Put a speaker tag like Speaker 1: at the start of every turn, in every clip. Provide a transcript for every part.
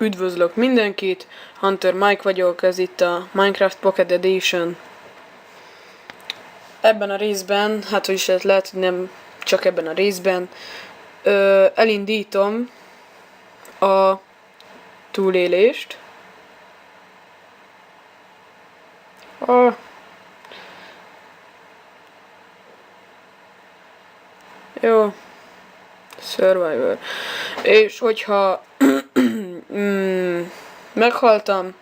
Speaker 1: Üdvözlök mindenkit, Hunter Mike vagyok, ez itt a Minecraft Pocket Edition. Ebben a részben, hát hogy is lehet, hogy nem csak ebben a részben, elindítom a túlélést. Jó. Survivor. És hogyha meghaltam,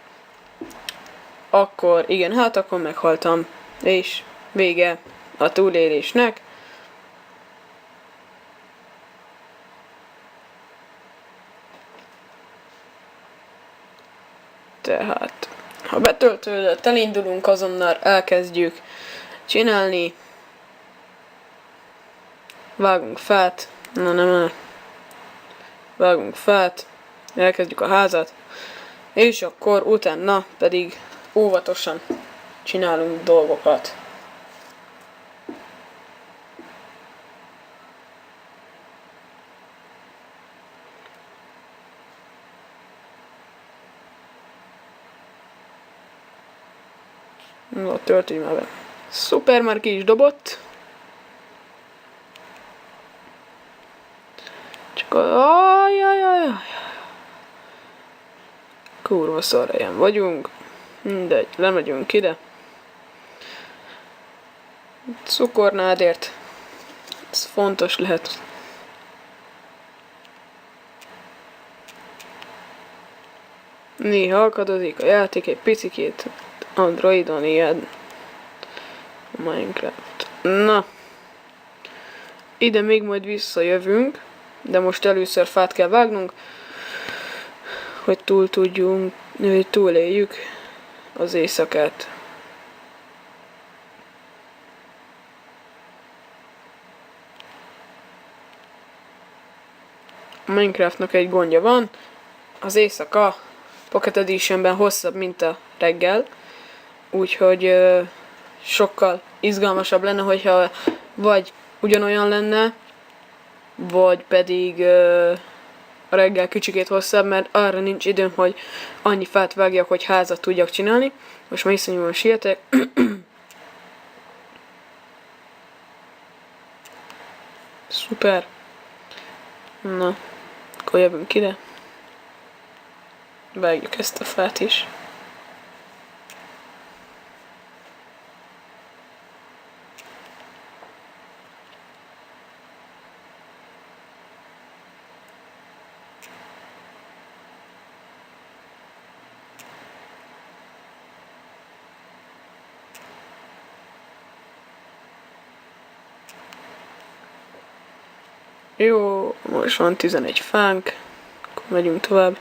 Speaker 1: akkor igen, hát akkor meghaltam. És vége a túlélésnek. Tehát, ha betöltődött, elindulunk, azonnal elkezdjük csinálni. Vágunk fát. Vágunk fát. Elkezdjük a házat. És akkor utána pedig óvatosan csinálunk dolgokat. Ott töltődj már be. Szuper, már ki is dobott. Csak ajajajaj. Kurva szar helyen vagyunk. Mindegy, lemegyünk ide. Cukornádért. Ez fontos lehet. Néha akadozik a játék egy picikét. Androidon ilyen. Minecraft. Na. Ide még majd visszajövünk. De most először fát kell vágnunk. Hogy hogy túléljük az éjszakát. A Minecraftnak egy gondja van. Az éjszaka Pocket Editionben hosszabb, mint a reggel. Úgyhogy sokkal izgalmasabb lenne, hogyha vagy ugyanolyan lenne, vagy pedig a reggel kicsikét hosszabb, mert arra nincs időm, hogy annyi fát vágjak, hogy házat tudjak csinálni. Most már iszonyúan sietek. Szuper. Na, akkor jövünk ide. Vágjuk ezt a fát is. Jó, most van 11 fánk, akkor megyünk tovább.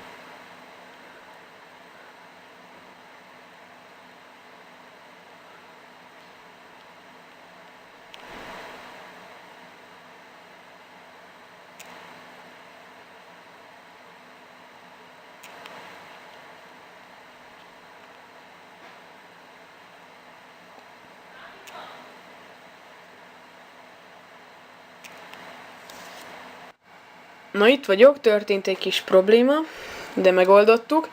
Speaker 1: Na itt vagyok, történt egy kis probléma, de megoldottuk.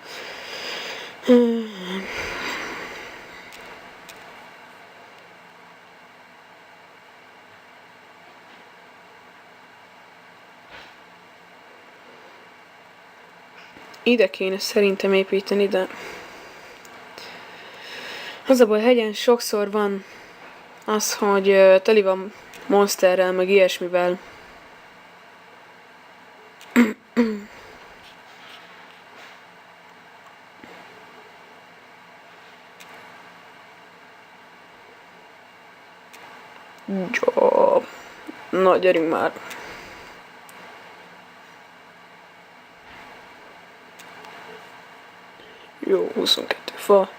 Speaker 1: Ide kéne szerintem építeni, de az a baj, hegyen sokszor van az, hogy teli van monsterrel, meg ilyesmivel. Jó. Na, gyerünk már. Jó, 22 fa.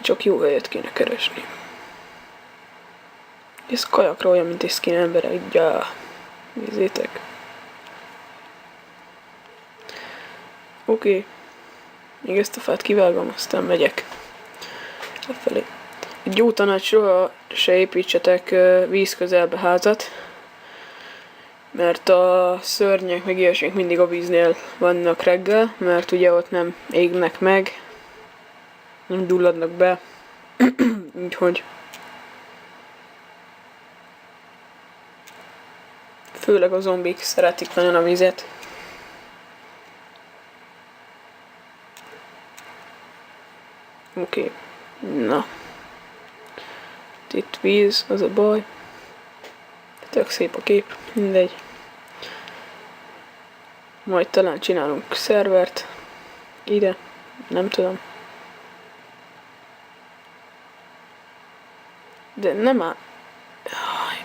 Speaker 1: Csak jó helyet kéne keresni. Ez kajakra olyan, mint egy skin emberek. Gyá. Nézzétek. Oké. Még ezt a fát kivágom, aztán megyek lefelé. Egy jó tanács, soha se építsetek víz közelbe házat, mert a szörnyek meg ilyesmik mindig a víznél vannak reggel, mert ugye ott nem égnek meg, nem gyulladnak be, úgyhogy főleg a zombik szeretik nagyon a vizet. Oké, na. Itt víz, az a baj. Tök szép a kép, mindegy. Majd talán csinálunk szervert ide, nem tudom. De nem áll.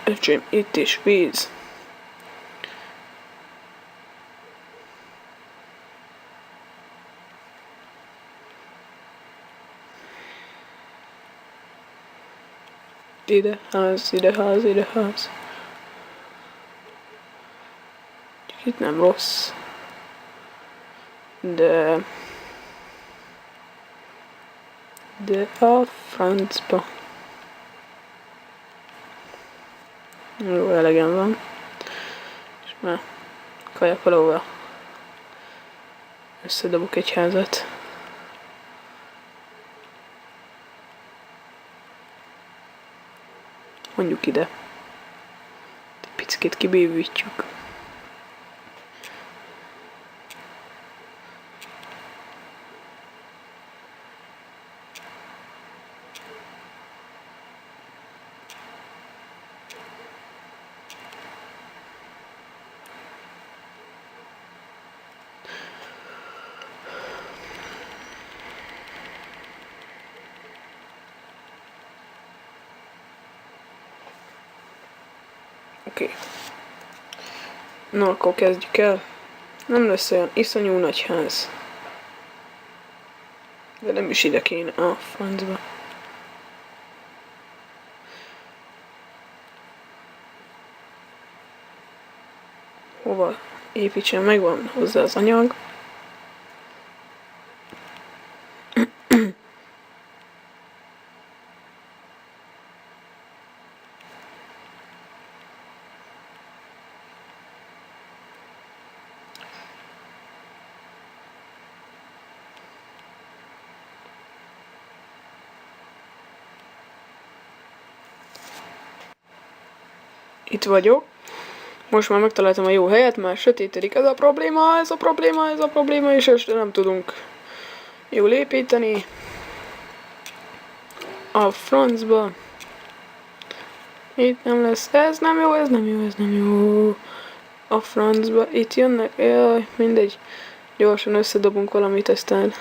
Speaker 1: Öcsém, itt is víz. Ide ház, ide ház, ide ház. Itt nem rossz. De a francba. Jó, elegem van. És már kajakolóval összedobok egy házat. Mondjuk ide. Egy picit kibővítjük. Oké. Na, akkor kezdjük el. Nem lesz olyan iszonyú nagy ház. De nem is ide kéne a francba. Hova építsem, megvan hozzá az anyag. Itt vagyok. Most már megtaláltam a jó helyet, már sötétedik. Ez a probléma, és este nem tudunk jól építeni. A francba. Itt nem lesz. Ez nem jó. A francba. Itt jönnek. Jaj, mindegy. Gyorsan összedobunk valamit, aztán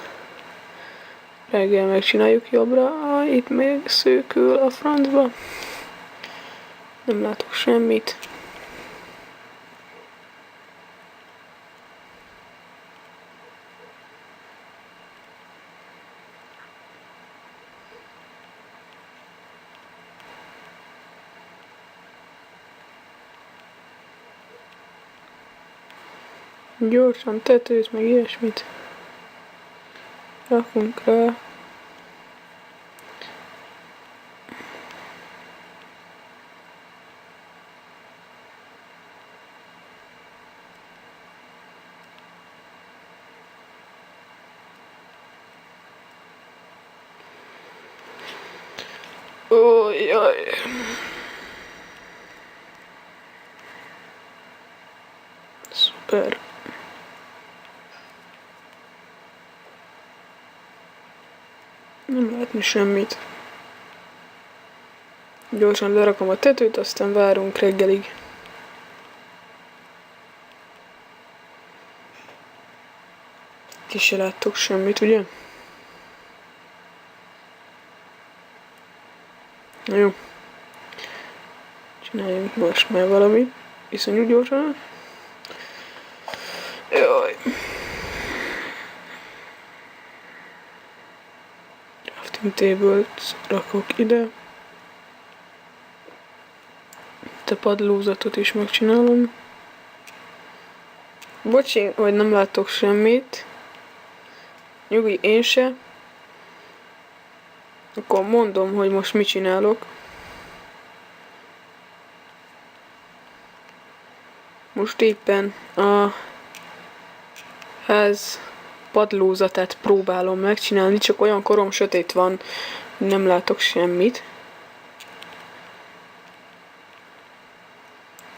Speaker 1: reggel megcsináljuk jobbra. Itt még szűkül a francba. Nem látok semmit. Gyorsan tetőt, meg ilyesmit rakunk rá. Jaj. Szuper. Nem látni semmit. Gyorsan lerakom a tetőt, aztán várunk reggelig. Ti se láttok semmit, ugye? Jó. Csináljunk most már valamit. Iszonyú gyorsan. Jaj. Crafting table-t rakok ide. Itt a padlózatot is megcsinálom. Bocsi, hogy nem látok semmit. Nyugi, én se. Akkor mondom, hogy most mit csinálok. Most éppen a ház padlózatát próbálom megcsinálni, csak olyan korom sötét van, nem látok semmit.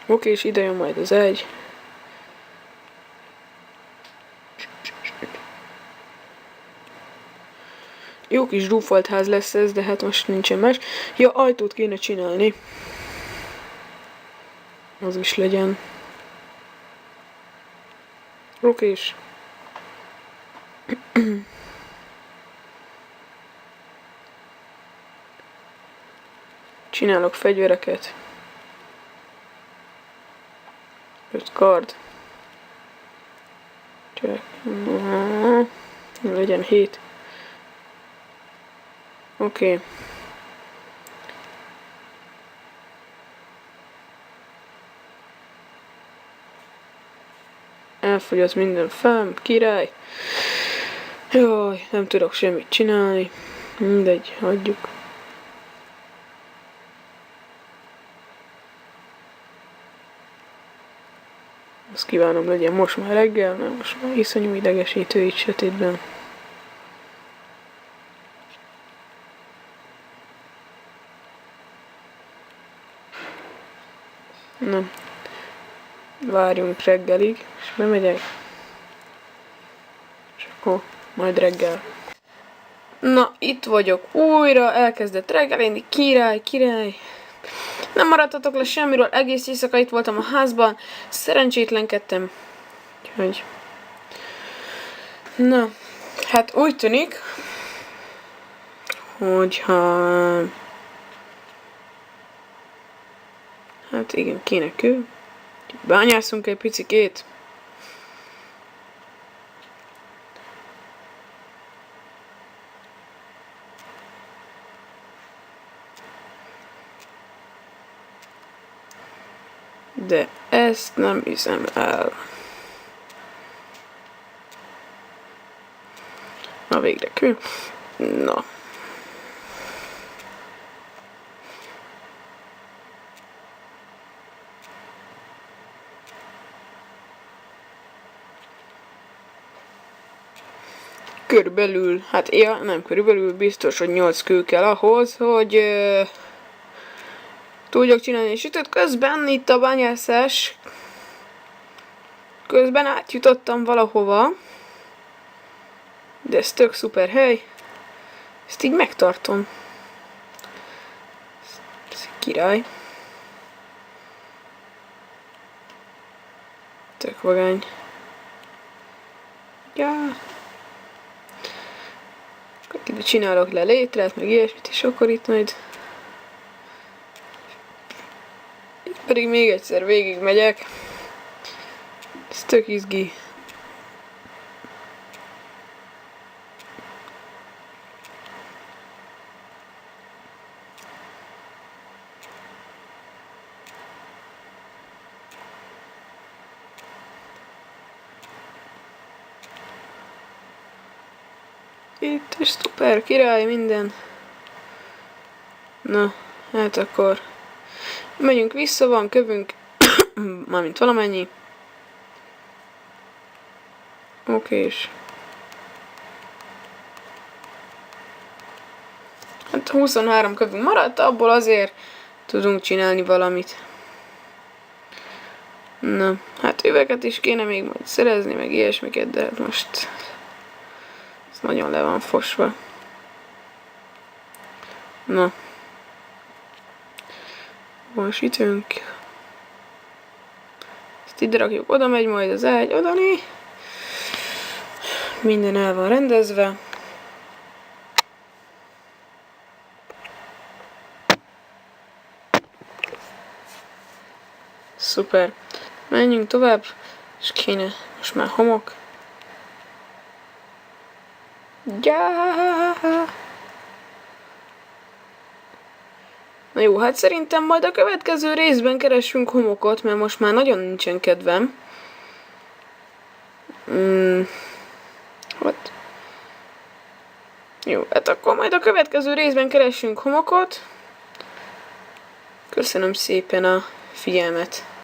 Speaker 1: Oké, és ide jön majd az egy. Jó kis zsúfolt ház lesz ez, de hát most nincsen más. Ja, ajtót kéne csinálni. Az is legyen. Okés. Csinálok fegyvereket. 5 kard. Csak. Legyen 7. Oké. Elfogyott minden fám, király. Jaj, nem tudok semmit csinálni. Mindegy, hagyjuk. Azt kívánom, legyen most már reggel, mert most már iszonyú idegesítő itt sötétben. Nem. Várjunk reggelig, és bemegyek. És akkor majd reggel. Na, itt vagyok újra, elkezdett reggelni, király. Nem maradtatok le semmiről, egész éjszaka itt voltam a házban, szerencsétlenkedtem. Úgyhogy... Na, hát úgy tűnik, hogyha... Hát igen, kéne kő. Bányászunk egy picikét. De ezt nem hiszem el. Na végre kő. Na. Körülbelül, hát nem körülbelül, biztos, hogy 8 kő kell ahhoz, hogy tudjak csinálni egy sütőt. Közben itt a bányászás, közben átjutottam valahova, de ez tök szuper hely, ezt így megtartom. Ez király. Tök vagány. Ja. Ide csinálok le létrát, meg ilyesmit, és akkor itt majd... Itt pedig még egyszer végig megyek. Ez tök izgi. Itt is szuper, király, minden. Na, hát akkor megyünk vissza, van kövünk, mármint valamennyi. Okés. Hát 23 kövünk maradt, abból azért tudunk csinálni valamit. Na, hát üveget is kéne még majd szerezni, meg ilyesmiket, de hát most... Ez nagyon le van fosva. Na. Van sütőnk. Ezt ide rakjuk, oda megy majd az ágy, odani. Minden el van rendezve. Szuper. Menjünk tovább, és kéne most már homok. Ja. Na jó, hát szerintem majd a következő részben keressünk homokot, mert most már nagyon nincsen kedvem. Ott. Jó, hát akkor majd a következő részben keressünk homokot. Köszönöm szépen a figyelmet.